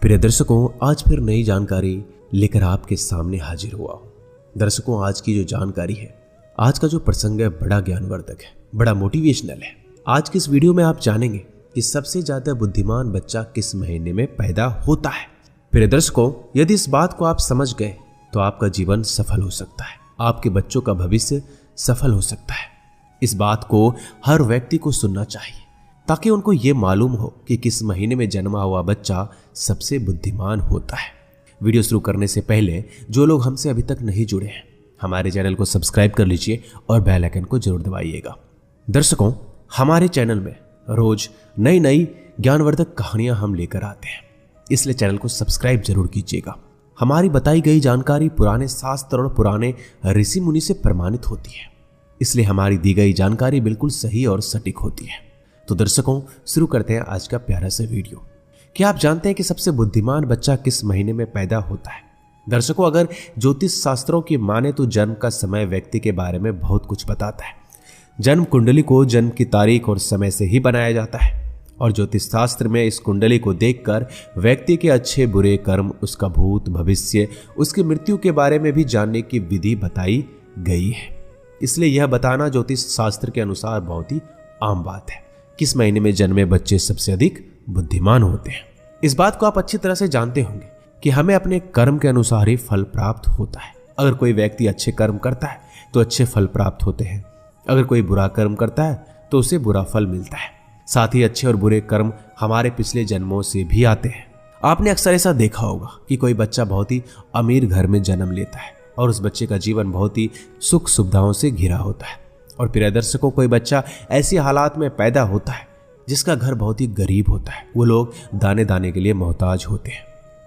प्रिय दर्शकों, आज फिर नई जानकारी लेकर आपके सामने हाजिर हुआ हूं। दर्शकों, आज की जो जानकारी है, आज का जो प्रसंग है, बड़ा ज्ञानवर्धक है, बड़ा मोटिवेशनल है। आज की इस वीडियो में आप जानेंगे कि सबसे ज्यादा बुद्धिमान बच्चा किस महीने में पैदा होता है। प्रिय दर्शकों, यदि इस बात को आप समझ गए तो आपका जीवन सफल हो सकता है, आपके बच्चों का भविष्य सफल हो सकता है। इस बात को हर व्यक्ति को सुनना चाहिए ताकि उनको ये मालूम हो कि किस महीने में जन्मा हुआ बच्चा सबसे बुद्धिमान होता है। वीडियो शुरू करने से पहले जो लोग हमसे अभी तक नहीं जुड़े हैं, हमारे चैनल को सब्सक्राइब कर लीजिए और बेल आइकन को जरूर दबाइएगा। दर्शकों, हमारे चैनल में रोज नई नई ज्ञानवर्धक कहानियां हम लेकर आते हैं, इसलिए चैनल को सब्सक्राइब जरूर कीजिएगा। हमारी बताई गई जानकारी पुराने शास्त्र और पुराने ऋषि मुनि से प्रमाणित होती है, इसलिए हमारी दी गई जानकारी बिल्कुल सही और सटीक होती है। तो दर्शकों, शुरू करते हैं आज का प्यारा सा वीडियो। क्या आप जानते हैं कि सबसे बुद्धिमान बच्चा किस महीने में पैदा होता है? दर्शकों, अगर ज्योतिष शास्त्रों की माने तो जन्म का समय व्यक्ति के बारे में बहुत कुछ बताता है। जन्म कुंडली को जन्म की तारीख और समय से ही बनाया जाता है और ज्योतिष शास्त्र में इस कुंडली को देखकर व्यक्ति के अच्छे बुरे कर्म, उसका भूत भविष्य, उसकी मृत्यु के बारे में भी जानने की विधि बताई गई है। इसलिए यह बताना ज्योतिष शास्त्र के अनुसार बहुत ही आम बात है। किस महीने में जन्मे बच्चे सबसे अधिक बुद्धिमान होते हैं? इस बात को आप अच्छी तरह से जानते होंगे कि हमें अपने कर्म के अनुसार ही फल प्राप्त होता है। अगर कोई व्यक्ति अच्छे कर्म करता है तो अच्छे फल प्राप्त होते हैं, अगर कोई बुरा कर्म करता है तो उसे बुरा फल मिलता है। साथ ही अच्छे और बुरे कर्म हमारे पिछले जन्मों से भी आते हैं। आपने अक्सर ऐसा देखा होगा कि कोई बच्चा बहुत ही अमीर घर में जन्म लेता है और उस बच्चे का जीवन बहुत ही सुख सुविधाओं से घिरा होता है। और प्रिय दर्शकों, कोई बच्चा ऐसी हालात में पैदा होता है जिसका घर बहुत ही गरीब होता है। वो लोग दाने दाने के लिए मोहताज होते हैं,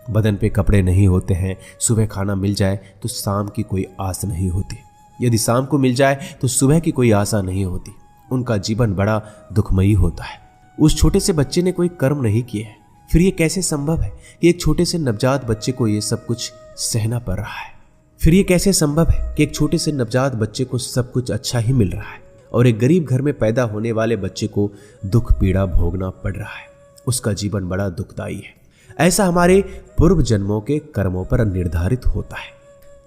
बदन पे कपड़े नहीं होते हैं, सुबह खाना मिल जाए तो शाम की कोई आस नहीं होती, यदि शाम को मिल जाए तो सुबह की कोई आशा नहीं होती। उनका जीवन बड़ा दुखमयी होता है। उस छोटे से बच्चे ने कोई कर्म नहीं किए है, फिर ये कैसे संभव है कि एक छोटे से नवजात बच्चे को ये सब कुछ सहना पड़ रहा है? फिर ये कैसे संभव है कि एक छोटे से नवजात बच्चे को सब कुछ अच्छा ही मिल रहा है और एक गरीब घर में पैदा होने वाले बच्चे को दुख पीड़ा भोगना पड़ रहा है? उसका जीवन बड़ा दुखदायी है। ऐसा हमारे पूर्व जन्मों के कर्मों पर निर्धारित होता है।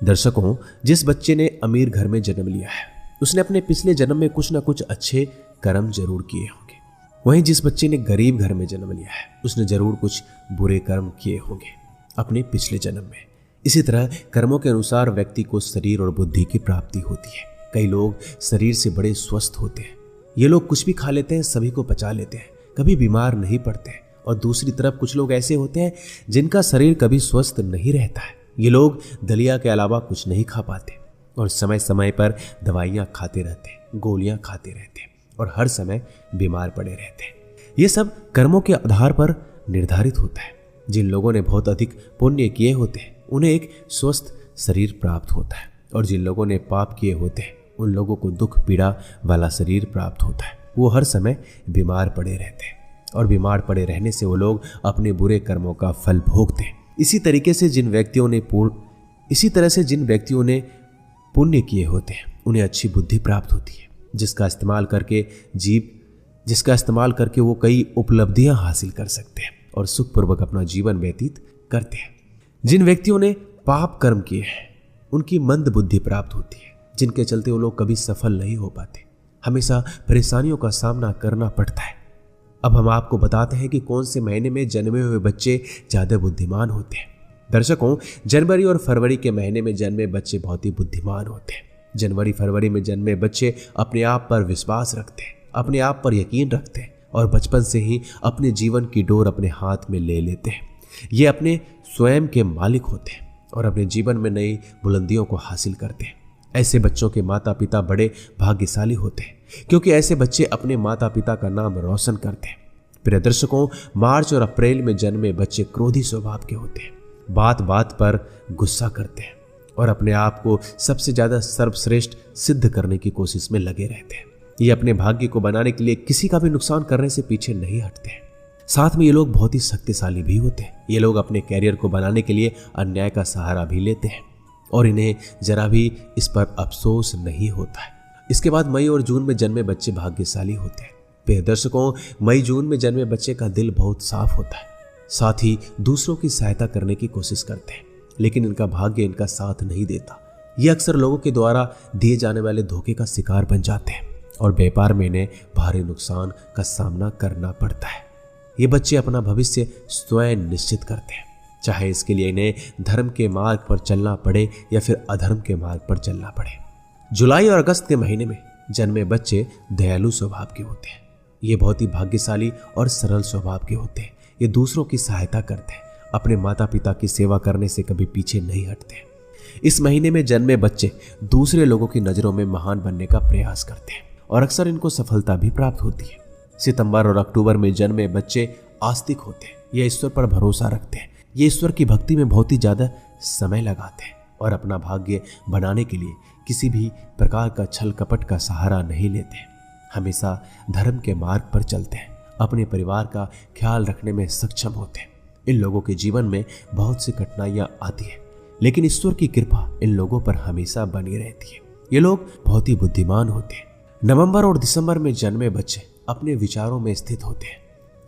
दर्शकों, जिस बच्चे ने अमीर घर में जन्म लिया है उसने अपने पिछले जन्म में कुछ न कुछ अच्छे कर्म जरूर किए होंगे। वहीं जिस बच्चे ने गरीब घर में जन्म लिया है उसने जरूर कुछ बुरे कर्म किए होंगे अपने पिछले जन्म में। इसी तरह कर्मों के अनुसार व्यक्ति को शरीर और बुद्धि की प्राप्ति होती है। कई लोग शरीर से बड़े स्वस्थ होते हैं, ये लोग कुछ भी खा लेते हैं, सभी को पचा लेते हैं, कभी बीमार नहीं पड़ते हैं। और दूसरी तरफ कुछ लोग ऐसे होते हैं जिनका शरीर कभी स्वस्थ नहीं रहता है। ये लोग दलिया के अलावा कुछ नहीं खा पाते और समय समय पर दवाइयाँ खाते रहते हैं, गोलियाँ खाते रहते हैं और हर समय बीमार पड़े रहते हैं। ये सब कर्मों के आधार पर निर्धारित होता है। जिन लोगों ने बहुत अधिक पुण्य किए होते हैं उन्हें एक स्वस्थ शरीर प्राप्त होता है और जिन लोगों ने पाप किए होते हैं उन लोगों को दुख पीड़ा वाला शरीर प्राप्त होता है। वो हर समय बीमार पड़े रहते हैं और बीमार पड़े रहने से वो लोग अपने बुरे कर्मों का फल भोगते हैं। इसी तरह से जिन व्यक्तियों ने पुण्य किए होते हैं उन्हें अच्छी बुद्धि प्राप्त होती है, जिसका इस्तेमाल करके वो कई उपलब्धियां हासिल कर सकते हैं और सुखपूर्वक अपना जीवन व्यतीत करते हैं। जिन व्यक्तियों ने पाप कर्म किए हैं उनकी मंद बुद्धि प्राप्त होती है, जिनके चलते वो लोग कभी सफल नहीं हो पाते, हमेशा परेशानियों का सामना करना पड़ता है। अब हम आपको बताते हैं कि कौन से महीने में जन्मे हुए बच्चे ज्यादा बुद्धिमान होते हैं। दर्शकों, जनवरी और फरवरी के महीने में जन्मे बच्चे बहुत ही बुद्धिमान होते हैं। जनवरी फरवरी में जन्मे बच्चे अपने आप पर विश्वास रखते हैं, अपने आप पर यकीन रखते हैं और बचपन से ही अपने जीवन की डोर अपने हाथ में ले लेते हैं। ये अपने स्वयं के मालिक होते हैं और अपने जीवन में नई बुलंदियों को हासिल करते हैं। ऐसे बच्चों के माता पिता बड़े भाग्यशाली होते हैं क्योंकि ऐसे बच्चे अपने माता पिता का नाम रोशन करते हैं। प्रिय दर्शकों, मार्च और अप्रैल में जन्मे बच्चे क्रोधी स्वभाव के होते हैं, बात बात पर गुस्सा करते हैं और अपने आप को सबसे ज्यादा सर्वश्रेष्ठ सिद्ध करने की कोशिश में लगे रहते हैं। ये अपने भाग्य को बनाने के लिए किसी का भी नुकसान करने से पीछे नहीं हटते हैं। साथ में ये लोग बहुत ही शक्तिशाली भी होते हैं। ये लोग अपने कैरियर को बनाने के लिए अन्याय का सहारा भी लेते हैं और इन्हें जरा भी इस पर अफसोस नहीं होता है। इसके बाद मई और जून में जन्मे बच्चे भाग्यशाली होते हैं। प्रिय दर्शकों, मई जून में जन्मे बच्चे का दिल बहुत साफ होता है। साथ ही दूसरों की सहायता करने की कोशिश करते हैं, लेकिन इनका भाग्य इनका साथ नहीं देता। ये अक्सर लोगों के द्वारा दिए जाने वाले धोखे का शिकार बन जाते हैं और व्यापार में इन्हें भारी नुकसान का सामना करना पड़ता है। ये बच्चे अपना भविष्य स्वयं निश्चित करते हैं, चाहे इसके लिए इन्हें धर्म के मार्ग पर चलना पड़े या फिर अधर्म के मार्ग पर चलना पड़े। जुलाई और अगस्त के महीने में जन्मे बच्चे दयालु स्वभाव के होते हैं। ये बहुत ही भाग्यशाली और सरल स्वभाव के होते हैं। ये दूसरों की सहायता करते हैं, अपने माता पिता की सेवा करने से कभी पीछे नहीं हटते। इस महीने में जन्मे बच्चे दूसरे लोगों की नजरों में महान बनने का प्रयास करते हैं और अक्सर इनको सफलता भी प्राप्त होती है। सितंबर और अक्टूबर में जन्मे बच्चे आस्तिक होते हैं। ये ईश्वर पर भरोसा रखते हैं। ये ईश्वर की भक्ति में बहुत ही ज्यादा समय लगाते हैं और अपना भाग्य बनाने के लिए किसी भी प्रकार का छल कपट का सहारा नहीं लेते। हमेशा धर्म के मार्ग पर चलते हैं, अपने परिवार का ख्याल रखने में सक्षम होते हैं। इन लोगों के जीवन में बहुत सी कठिनाइयां आती है, लेकिन ईश्वर की कृपा इन लोगों पर हमेशा बनी रहती है। ये लोग बहुत ही बुद्धिमान होते हैं। नवंबर और दिसंबर में जन्मे बच्चे अपने विचारों में स्थित होते हैं।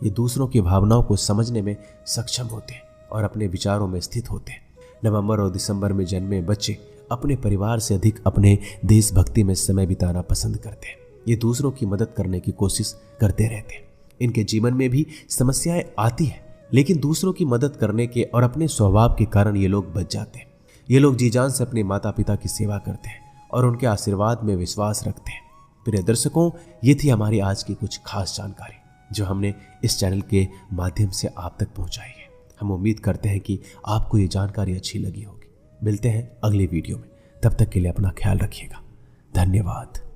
ये दूसरों की भावनाओं को समझने में सक्षम होते हैं और अपने विचारों में स्थित होते हैं। नवंबर और दिसंबर में जन्मे बच्चे अपने परिवार से अधिक अपने देशभक्ति में समय बिताना पसंद करते हैं। ये दूसरों की मदद करने की कोशिश करते रहते हैं। इनके जीवन में भी समस्याएं आती हैं, लेकिन दूसरों की मदद करने के और अपने स्वभाव के कारण ये लोग बच जाते हैं। ये लोग जी जान से अपने माता पिता की सेवा करते हैं और उनके आशीर्वाद में विश्वास रखते हैं। प्रिय दर्शकों, ये थी हमारी आज की कुछ खास जानकारी जो हमने इस चैनल के माध्यम से आप तक पहुंचाई है। हम उम्मीद करते हैं कि आपको ये जानकारी अच्छी लगी होगी। मिलते हैं अगली वीडियो में, तब तक के लिए अपना ख्याल रखिएगा। धन्यवाद।